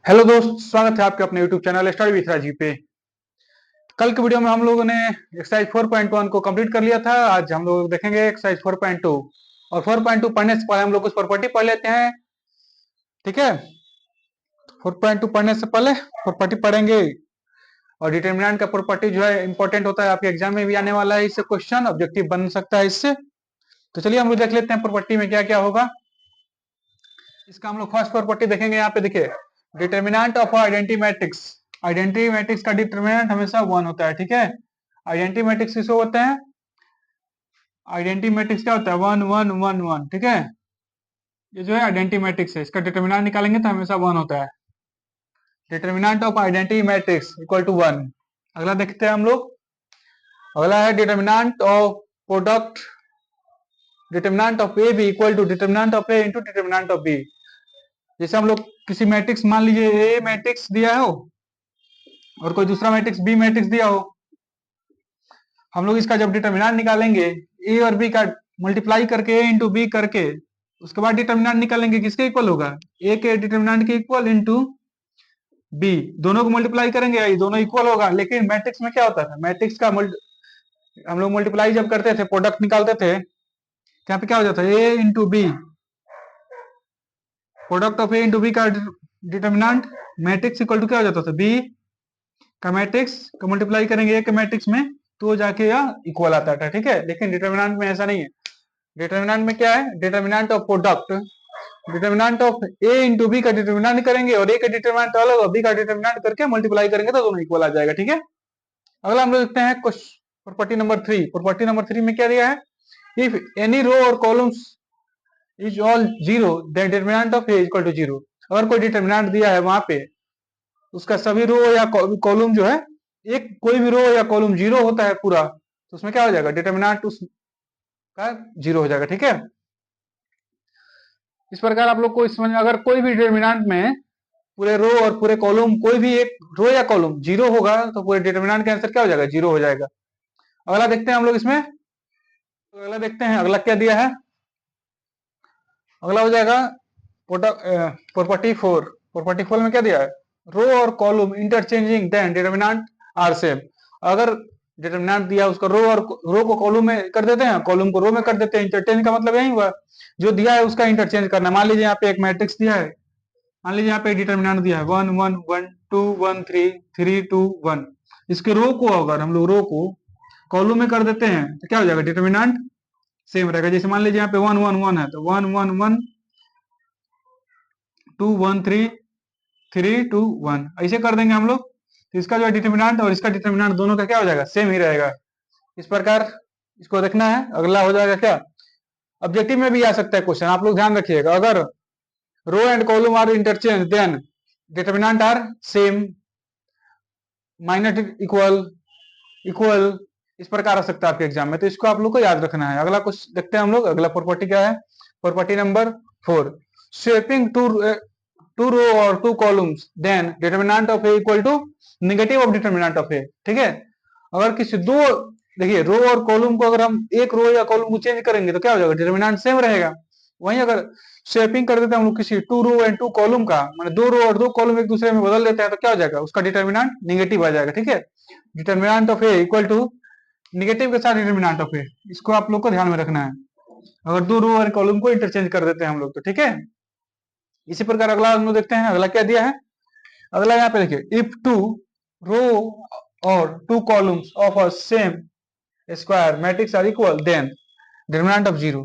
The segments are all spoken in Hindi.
हेलो दोस्त, स्वागत है आपके अपने YouTube channel study with Rajiv पे। कल के वीडियो में हम लोगों ने एक्सरसाइज 4.1 को कंप्लीट कर लिया था। आज हम लोग देखेंगे एक्सरसाइज 4.2। और 4.2 पढ़ने से पहले हम लोग कुछ प्रॉपर्टी पढ़ लेते हैं, ठीक है। 4.2 पढ़ने से पहले प्रॉपर्टी पढ़ेंगे। और डिटर्मिनेंट का प्रॉपर्टी जो है इंपॉर्टेंट होता है, आपके एग्जाम में भी आने वाला है। इससे क्वेश्चन ऑब्जेक्टिव बन सकता है इससे। तो चलिए हम लोग देख लेते हैं प्रॉपर्टी में क्या क्या होगा। इसका हम लोग फर्स्ट प्रॉपर्टी देखेंगे। यहाँ पे देखिए, determinant of identity matrix. Identity matrix का डिटर्मिनेंट हमेशा 1 होता है, ठीक है। आइडेंटिटी मैट्रिक्स किसको होते हैं? आइडेंटिटी मैट्रिक्स क्या होता है? 1 1 1 1, ठीक है। ये जो है आइडेंटिटी मैट्रिक्स है, इसका डिटर्मिनेंट निकालेंगे तो हमेशा 1 होता है। Determinant of identity matrix equal to 1। अगला देखते हैं हम लोग। अगला है determinant of product. Determinant of A B equal to determinant of A into determinant of B. जैसे हम लोग किसी मैट्रिक्स, मान लीजिए ए मैट्रिक्स दिया हो और कोई दूसरा मैट्रिक्स बी मैट्रिक्स दिया हो, हम लोग इसका जब डिटर्मिनेंट निकालेंगे, ए और बी का मल्टीप्लाई करके, ए इंटू बी करके, उसके बाद डिटर्मिनेंट निकालेंगे, किसके इक्वल होगा? ए के डिटर्मिनेंट के इक्वल इंटू बी। दोनों को मल्टीप्लाई करेंगे, ये दोनों इक्वल होगा। लेकिन मैट्रिक्स में क्या होता था? मैट्रिक्स का हम लोग मल्टीप्लाई जब करते थे, प्रोडक्ट निकालते थे, यहाँ पे क्या हो जाता है? A into B, product of A into B का डिटर्मिनेंट मैट्रिक्स इक्वल टू क्या हो जाता था? बी का मैट्रिक्स का मल्टीप्लाई करेंगे ए के मैट्रिक्स में, तो जाके यह इक्वल आता था, ठीक है। लेकिन डिटर्मिनेंट में ऐसा नहीं है। डिटर्मिनेंट में क्या है? Determinant of product, determinant of A into B का डिटर्मिनेंट करेंगे और ए का डिटर्मिनेंट अलग और बी का डिटर्मिनेंट करके मल्टीप्लाई करेंगे तो दोनों इक्वल आ जाएगा, ठीक है। अगला हम लोग देखते हैं प्रॉपर्टी नंबर 3। प्रॉपर्टी नंबर 3 में क्या दिया है? इफ एनी रो और columns is all zero then determinant of A equal to zero. अगर कोई डिटर्मिनेंट दिया है वहां पे, उसका सभी रो या कॉलम जो है, एक कोई भी रो या कॉलम जीरो होता है पूरा, तो उसमें क्या हो जाएगा? डिटर्मिनेंट उसका जीरो हो जाएगा, ठीक है। इस प्रकार आप लोग को समझ में, अगर कोई भी डिटर्मिनेंट में पूरे रो और पूरे कॉलम, कोई भी एक रो या कॉलम जीरो होगा तो पूरे डिटर्मिनेंट का आंसर क्या हो जाएगा? जीरो हो जाएगा। अगला देखते हैं हम लोग इसमें। तो अगला देखते हैं, अगला क्या दिया है। अगला हो जाएगा प्रॉपर्टी 4। प्रॉपर्टी 4 में क्या दिया है? रो और column interchanging then determinant are same. अगर डिटर्मिनेंट दिया उसका रो को कॉलम में कर देते हैं, कॉलम को रो में कर देते हैं। इंटरचेंज का मतलब यही हुआ, जो दिया है उसका इंटरचेंज करना। मान लीजिए यहाँ पे एक मैट्रिक्स दिया है, मान लीजिए यहाँ पे डिटर्मिनेंट दिया है 1 1 1 2 1 3 3 2 1। इसके रो को अगर हम लोग रो को कॉलम में कर देते हैं तो क्या हो जाएगा? डिटर्मिनेंट सेम रहेगा। जैसे मान लीजिए यहाँ पे 1 1 1 है तो 1 1 1 2 1 3 3 2 1, ऐसे कर देंगे हम लोग। तो इसका जो डिटर्मिनेंट और इसका डिटर्मिनेंट दोनों का क्या हो जाएगा? सेम ही रहेगा। इस प्रकार इसको देखना है। अगला हो जाएगा क्या? ऑब्जेक्टिव में भी आ सकता है क्वेश्चन, आप लोग ध्यान रखिएगा। अगर row and column are interchange then determinant are same, minus equal, equal, इस प्रकार आ सकता है आपके एग्जाम में। तो इसको आप लोग को याद रखना है। अगला कुछ देखते हैं हम लोग। अगला प्रॉपर्टी क्या है? Property number 4। Swapping two row और two columns then determinant of A equal to negative of determinant of A, ठीक है। अगर किसी दो, देखिए रो और कॉलम को अगर हम एक रो या कॉलम को चेंज करेंगे तो क्या हो जाएगा? डिटर्मिनेंट सेम रहेगा। वहीं अगर स्वेपिंग कर देते हैं हम लोग किसी two row and two column का, माने दो रो और दो कॉलम एक दूसरे में बदल देते हैं, तो क्या हो जाएगा? उसका डिटर्मिनेंट नेगेटिव आ जाएगा, ठीक है। Determinant of A equal to negative के साथ डिटर्मिनेंट ऑफ ए, इसको आप लोग को ध्यान में रखना है। अगर दो रो और कॉलम को इंटरचेंज कर देते हैं हम लोग तो, ठीक है। इसी प्रकार अगला हम लोग देखते हैं। अगला क्या दिया है? अगला यहाँ पे देखिए, इफ टू रो और two columns of a same square matrix are equal then determinant of zero.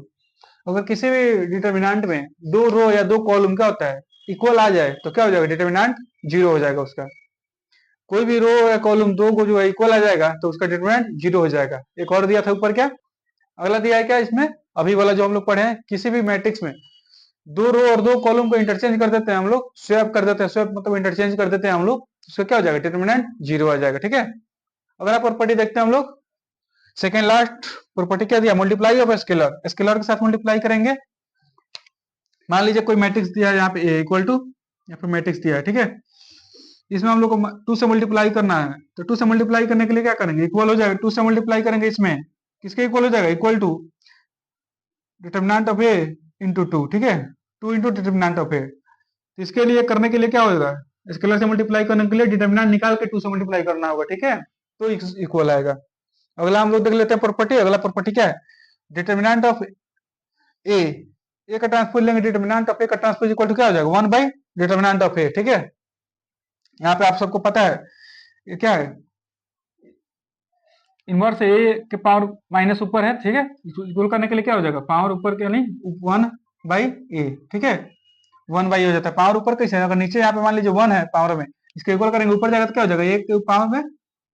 अगर किसी भी डिटर्मिनेंट में दो रो या दो कॉलम क्या होता है? इक्वल आ जाए तो क्या हो जाएगा? डिटर्मिनेंट जीरो हो जाएगा उसका। कोई भी रो या कॉलम दो को जो है इक्वल आ जाएगा तो उसका डिटर्मिनेंट जीरो हो जाएगा। एक और दिया था ऊपर, क्या अगला दिया है? क्या इसमें अभी वाला जो हम लोग पढ़े हैं, किसी भी मैट्रिक्स में दो रो और दो कॉलम को इंटरचेंज कर देते हैं हम लोग, स्वैप कर देते हैं, स्वैप मतलब इंटरचेंज कर देते हैं हम लोग, उसका क्या हो जाएगा? डिटर्मिनेंट जीरो आ जाएगा, ठीक है। अगला प्रॉपर्टी देखते हैं हम लोग। सेकेंड लास्ट प्रॉपर्टी क्या दिया? Multiply of scalar. स्केलर के साथ मल्टीप्लाई करेंगे। मान लीजिए कोई मैट्रिक्स दिया है यहाँ पे ए इक्वल टू, यहाँ पे मैट्रिक्स दिया है, ठीक है। इसमें हम लोग को टू से मल्टीप्लाई करना है, तो टू से मल्टीप्लाई करने के लिए क्या करेंगे? इक्वल हो जाएगा। टू से मल्टीप्लाई करेंगे इसमें, किसके इक्वल हो जाएगा? Equal to determinant of A into two, ठीक है। Two into determinant of A. इसके लिए करने के लिए क्या होगा? स्केलर से मल्टीप्लाई करने के लिए डिटर्मिनेंट निकाल के 2 से मल्टीप्लाई करना होगा, ठीक है, तो इक्वल आएगा। अगला हम लोग देख लेते हैं प्रॉपर्टी। अगला प्रॉपर्टी क्या है, डिटर्मिनेंट ऑफ ए, ए का ट्रांसपोज लेंगे, डिटर्मिनेंट ऑफ ए का ट्रांसपोज इक्वल टू क्या हो जाएगा, 1 बाई डिटर्मिनेंट ऑफ ए, ठीक है। यहाँ पे आप सबको पता है ये क्या है, इनवर्स ए के पावर माइनस ऊपर है, ठीक है, इक्वल करने के लिए क्या हो जाएगा, पावर ऊपर के नहीं 1 बाई ए, ठीक है, 1 बाई हो जाता है। पावर ऊपर कैसे है, अगर नीचे यहाँ पे मान लीजिए 1 है पावर में, इसको इक्वल करेंगे ऊपर जाएगा तो क्या हो जाएगा, एक के पावर में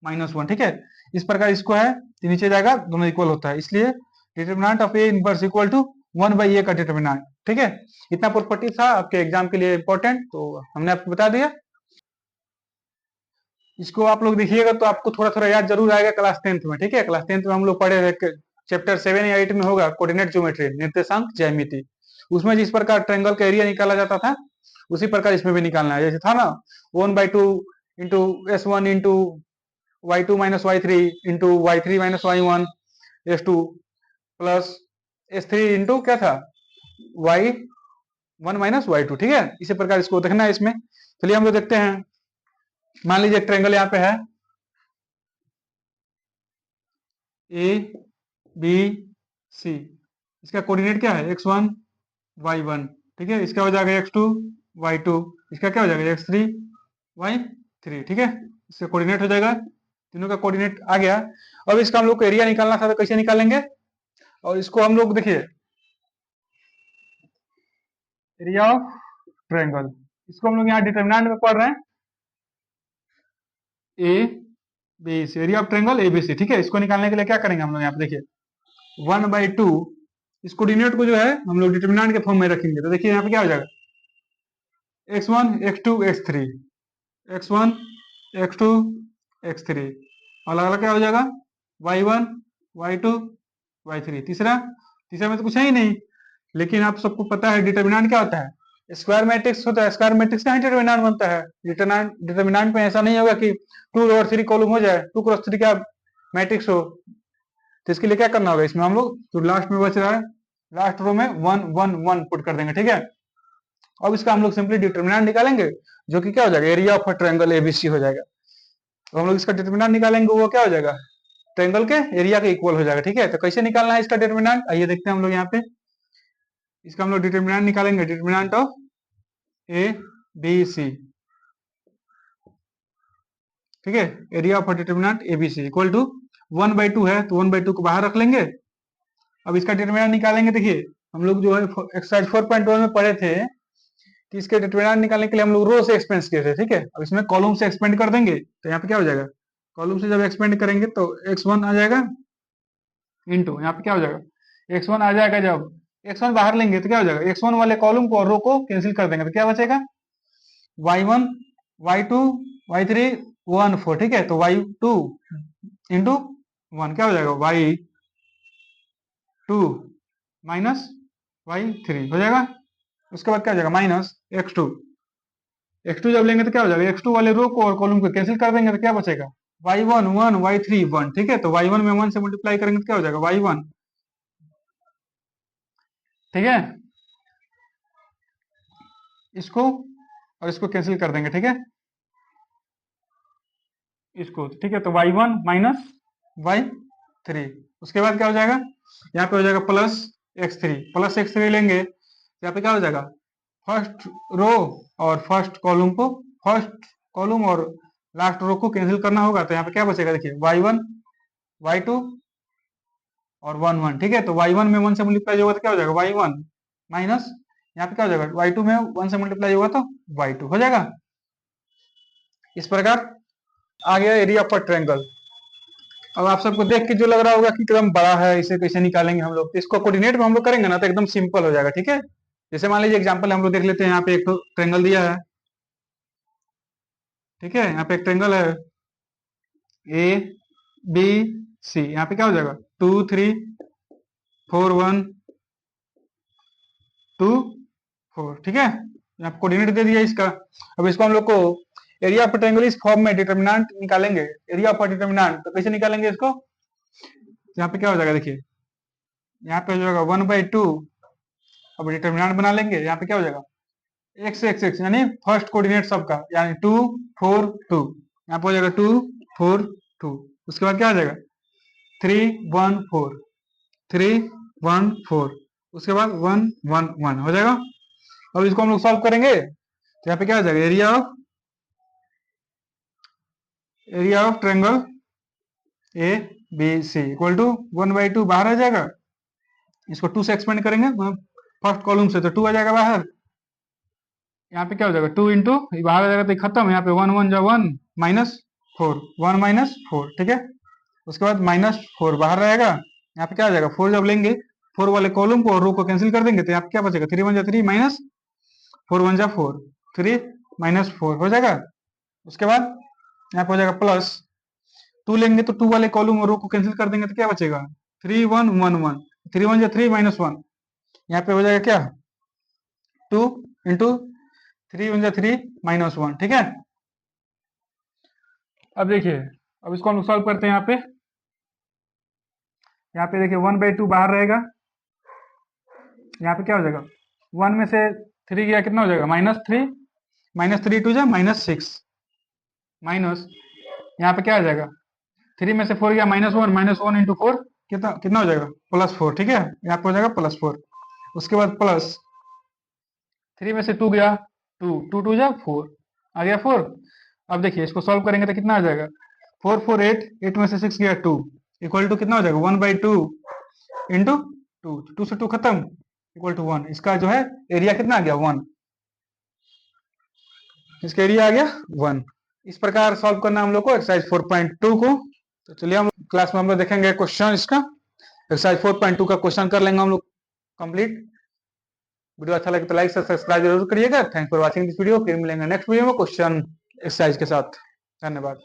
-1, ठीक है। इस प्रकार इसको है तो नीचे जाएगा, दोनों इक्वल होता है, इसलिए determinant of A inverse equal to 1 by A का डिटर्मिनेंट, ठीक है। इतना प्रॉपर्टी था आपके एग्जाम के लिए इंपॉर्टेंट, तो हमने आपको बता दिया। इसको आप लोग देखिएगा तो आपको थोड़ा थोड़ा याद जरूर आएगा क्लास 10th में, ठीक है। क्लास 10th में हम लोग पढ़े चैप्टर 7 या 8 में होगा कोऑर्डिनेट ज्योमेट्री, निर्देशांक ज्यामिति, उसमें जिस प्रकार ट्रायंगल का एरिया निकाला जाता था उसी प्रकार इसमें भी निकालना है। जैसे था ना 1/2 into S1 into y2 minus y3 into y3 minus y1 S2 plus S3 into क्या था y1 माइनस y2, ठीक है। इसी प्रकार इसको देखना है इसमें। चलिए हम लोग देखते हैं, मान लीजिए एक ट्रायंगल यहाँ पे है ए बी सी, इसका कोऑर्डिनेट क्या है x1 y1, ठीक है, इसका हो जाएगा x2 y2, इसका क्या हो जाएगा x3 y3, ठीक है, इसका कोऑर्डिनेट हो जाएगा, तीनों का कोऑर्डिनेट आ गया। अब इसका हम लोग को एरिया निकालना था तो कैसे निकालेंगे, और इसको हम लोग देखिए एरिया ऑफ ट्रायंगल, इसको हम लोग यहाँ डिटरमिनेंट में पढ़ रहे हैं A B C, area of triangle A B C, ठीक है। इसको निकालने के लिए क्या करेंगे हम लोग, यहाँ पे देखिए 1/2, इस कोऑर्डिनेट को जो है हम लोग डिटरमिनेंट के फॉर्म में रखेंगे, तो देखिए यहाँ पे क्या हो जाएगा x1 x2 x3, x1 x2 x3, अलग अलग क्या हो जाएगा y1 y2 y3, तीसरा में तो कुछ है ही नहीं, लेकिन आप सबको पता है डिटरमिनेंट क्या होता है, स्क्वायर मैट्रिक्स होता है, स्क्वायर मैट्रिक्स का ही डिटरमिनेंट बनता है। डिटरमिनेंट में ऐसा नहीं होगा कि 2 रो और 3 कॉलम हो जाए, 2 क्रॉस 3 का मैट्रिक्स हो, तो इसके लिए क्या करना होगा इसमें हम लोग, तो लास्ट में बच रहा है, लास्ट रो में 1 1 1 पुट कर देंगे, ठीक है। अब इसका हम लोग सिंपली डिटरमिनेंट निकालेंगे, जो कि क्या हो जाएगा एरिया ऑफ ट्रायंगल एबीसी हो जाएगा। तो हम लोग इसका डिटरमिनेंट निकालेंगे, वो क्या हो जाएगा ट्रायंगल के एरिया के इक्वल हो जाएगा, ठीक है। तो कैसे निकालना है इसका डिटरमिनेंट, आइए देखते हैं हम लोग यहाँ पे। इसका हम लोग डिटरमिनेंट निकालेंगे, determinant of A B C, ठीक है, area of determinant A B C equal to 1/2 है, तो 1/2 को बाहर रख लेंगे। अब इसका डिटरमिनेंट निकालेंगे, देखिए हम लोग जो है एक्सरसाइज 4.1 में पढ़े थे कि इसके डिटरमिनेंट निकालने के लिए हम लोग रो से एक्सपेंड किए थे, ठीक है। अब इसमें कॉलम से एक्सपेंड कर देंगे, तो यहाँ पे क्या हो जाएगा, कॉलम से जब एक्सपेंड करेंगे तो x1 आ जाएगा, इंटू यहाँ पे क्या हो जाएगा x1 आ जाएगा, जब x1 बाहर लेंगे तो क्या हो जाएगा, x1 वाले कॉलम को और रो को कैंसिल कर देंगे, तो क्या बचेगा y1 y2 y3 1 4, ठीक है। तो y2 इंटू 1 क्या हो जाएगा y2 माइनस y3 हो जाएगा। उसके बाद क्या हो जाएगा माइनस x2, x2 जब लेंगे तो क्या हो जाएगा, x2 वाले रो को और कॉलम को कैंसिल कर देंगे, तो क्या बचेगा y1 1 y3 1, ठीक है। तो y1 में 1 से मल्टीप्लाई करेंगे तो क्या हो जाएगा y1, ठीक है, इसको और इसको कैंसिल कर देंगे, ठीक है, इसको, ठीक है। तो y1 माइनस y3, उसके बाद क्या हो जाएगा, यहाँ पे हो जाएगा प्लस x3 लेंगे, यहाँ पे क्या हो जाएगा फर्स्ट रो और फर्स्ट कॉलम को, फर्स्ट कॉलम और लास्ट रो को कैंसिल करना होगा, तो यहाँ पे क्या बचेगा देखिए y1 y2 और 1 1, ठीक है। तो y1 में 1 से मल्टीप्लाई होगा तो क्या हो जाएगा y1 माइनस, यहाँ पे क्या हो जाएगा y2 में 1 से मल्टीप्लाई होगा तो y2 हो जाएगा। इस प्रकार आ गया एरिया फॉर ट्रायंगल। अब आप सबको देख के जो लग रहा होगा कि एकदम बड़ा है, इसे कैसे निकालेंगे हम लोग, तो इसको कोऑर्डिनेट में हम लोग करेंगे ना तो एकदम सिंपल हो जाएगा, ठीक है। जैसे मान लीजिए एग्जांपल हम लोग देख लेते हैं, यहाँ पे एक तो ट्रायंगल दिया है, ठीक है, यहाँ पे एक ट्रायंगल है ए बी सी, यहाँ पे क्या हो जाएगा 2 3 4 1 2 4, ठीक है। यहाँ पे कोऑर्डिनेट दे दिया इसका। अब इसको हम लोग को एरिया ऑफ ट्रायंगल इस फॉर्म में डिटरमिनेंट निकालेंगे, एरिया ऑफ डिटरमिनेंट तो कैसे निकालेंगे इसको, यहाँ पे क्या हो जाएगा देखिए, यहाँ पे हो जाएगा 1/2, अब डिटरमिनेंट बना लेंगे, यहाँ पे क्या हो जाएगा x यानी फर्स्ट कोऑर्डिनेट सबका, यानी 2 4 2, यहाँ पे हो जाएगा 2 4 2, उसके बाद क्या हो जाएगा 3 1 4 3 1 4, उसके बाद 1 1 1 हो जाएगा। अब इसको हम लोग सॉल्व करेंगे तो यहाँ पे क्या हो जाएगा, area of triangle A B C equal to 1/2 बाहर आ जाएगा, इसको 2 से एक्सपेंड करेंगे फर्स्ट कॉलम से तो 2 आ जाएगा बाहर, यहाँ पे क्या हो जाएगा 2 इंटू बाहर आ जाएगा तो ये खत्म, यहाँ पे 1 1 जा 1 माइनस 4 1 माइनस 4, ठीक है। उसके बाद -4 बाहर रहेगा, यहाँ पे क्या आ जाएगा 4 जब लेंगे 4 वाले कॉलम को और रो को कैंसिल कर देंगे तो यहाँ पे क्या बचेगा 3 1 जा 3 माइनस 4 1 जा 4 3 -4 हो जाएगा। उसके बाद यहाँ पे हो जाएगा प्लस 2 लेंगे तो 2 वाले कॉलम और रो को कैंसिल कर देंगे तो क्या बचेगा 3 1 1 1 3 1 जा 3 -1, यहाँ पे हो जाएगा क्या 2 इंटू 3 1 जा 3 -1, ठीक है। अब देखिए, अब इसको हम सॉल्व करते हैं। यहाँ पे देखिए 1/2 बाहर रहेगा, यहाँ पे क्या हो जाएगा 1 में से 3 गया कितना हो जाएगा -3 -3 2 जा -6 माइनस, यहाँ पे क्या आ जाएगा 3 में से 4 गया -1 इंटू 4 कितना कितना हो जाएगा +4, ठीक है, यहाँ पे हो जाएगा +4। उसके बाद प्लस 3 में से 2 गया 2 2 2 जा 4 आ गया 4। अब देखिए इसको सॉल्व करेंगे तो कितना आ जाएगा 4 4 8 8 में से 6 गया 2 इक्वल टू कितना हो जाएगा 1/2 इंटू 2 2 से 2 खत्म इक्वल टू 1, इसका जो है एरिया कितना आ गया 1, इसका एरिया आ गया 1। इस प्रकार सॉल्व करना हम लोग को एक्सरसाइज 4.2 को। तो चलिए हम क्लास में हम लोग देखेंगे क्वेश्चन, इसका एक्सरसाइज 4.2 का क्वेश्चन कर लेंगे हम लोग कंप्लीट। वीडियो अच्छा लगे तो लाइक से सब्सक्राइब जरूर करिएगा। Thanks for watching this video, फिर मिलेंगे नेक्स्ट वीडियो में क्वेश्चन एक्सरसाइज के साथ। धन्यवाद।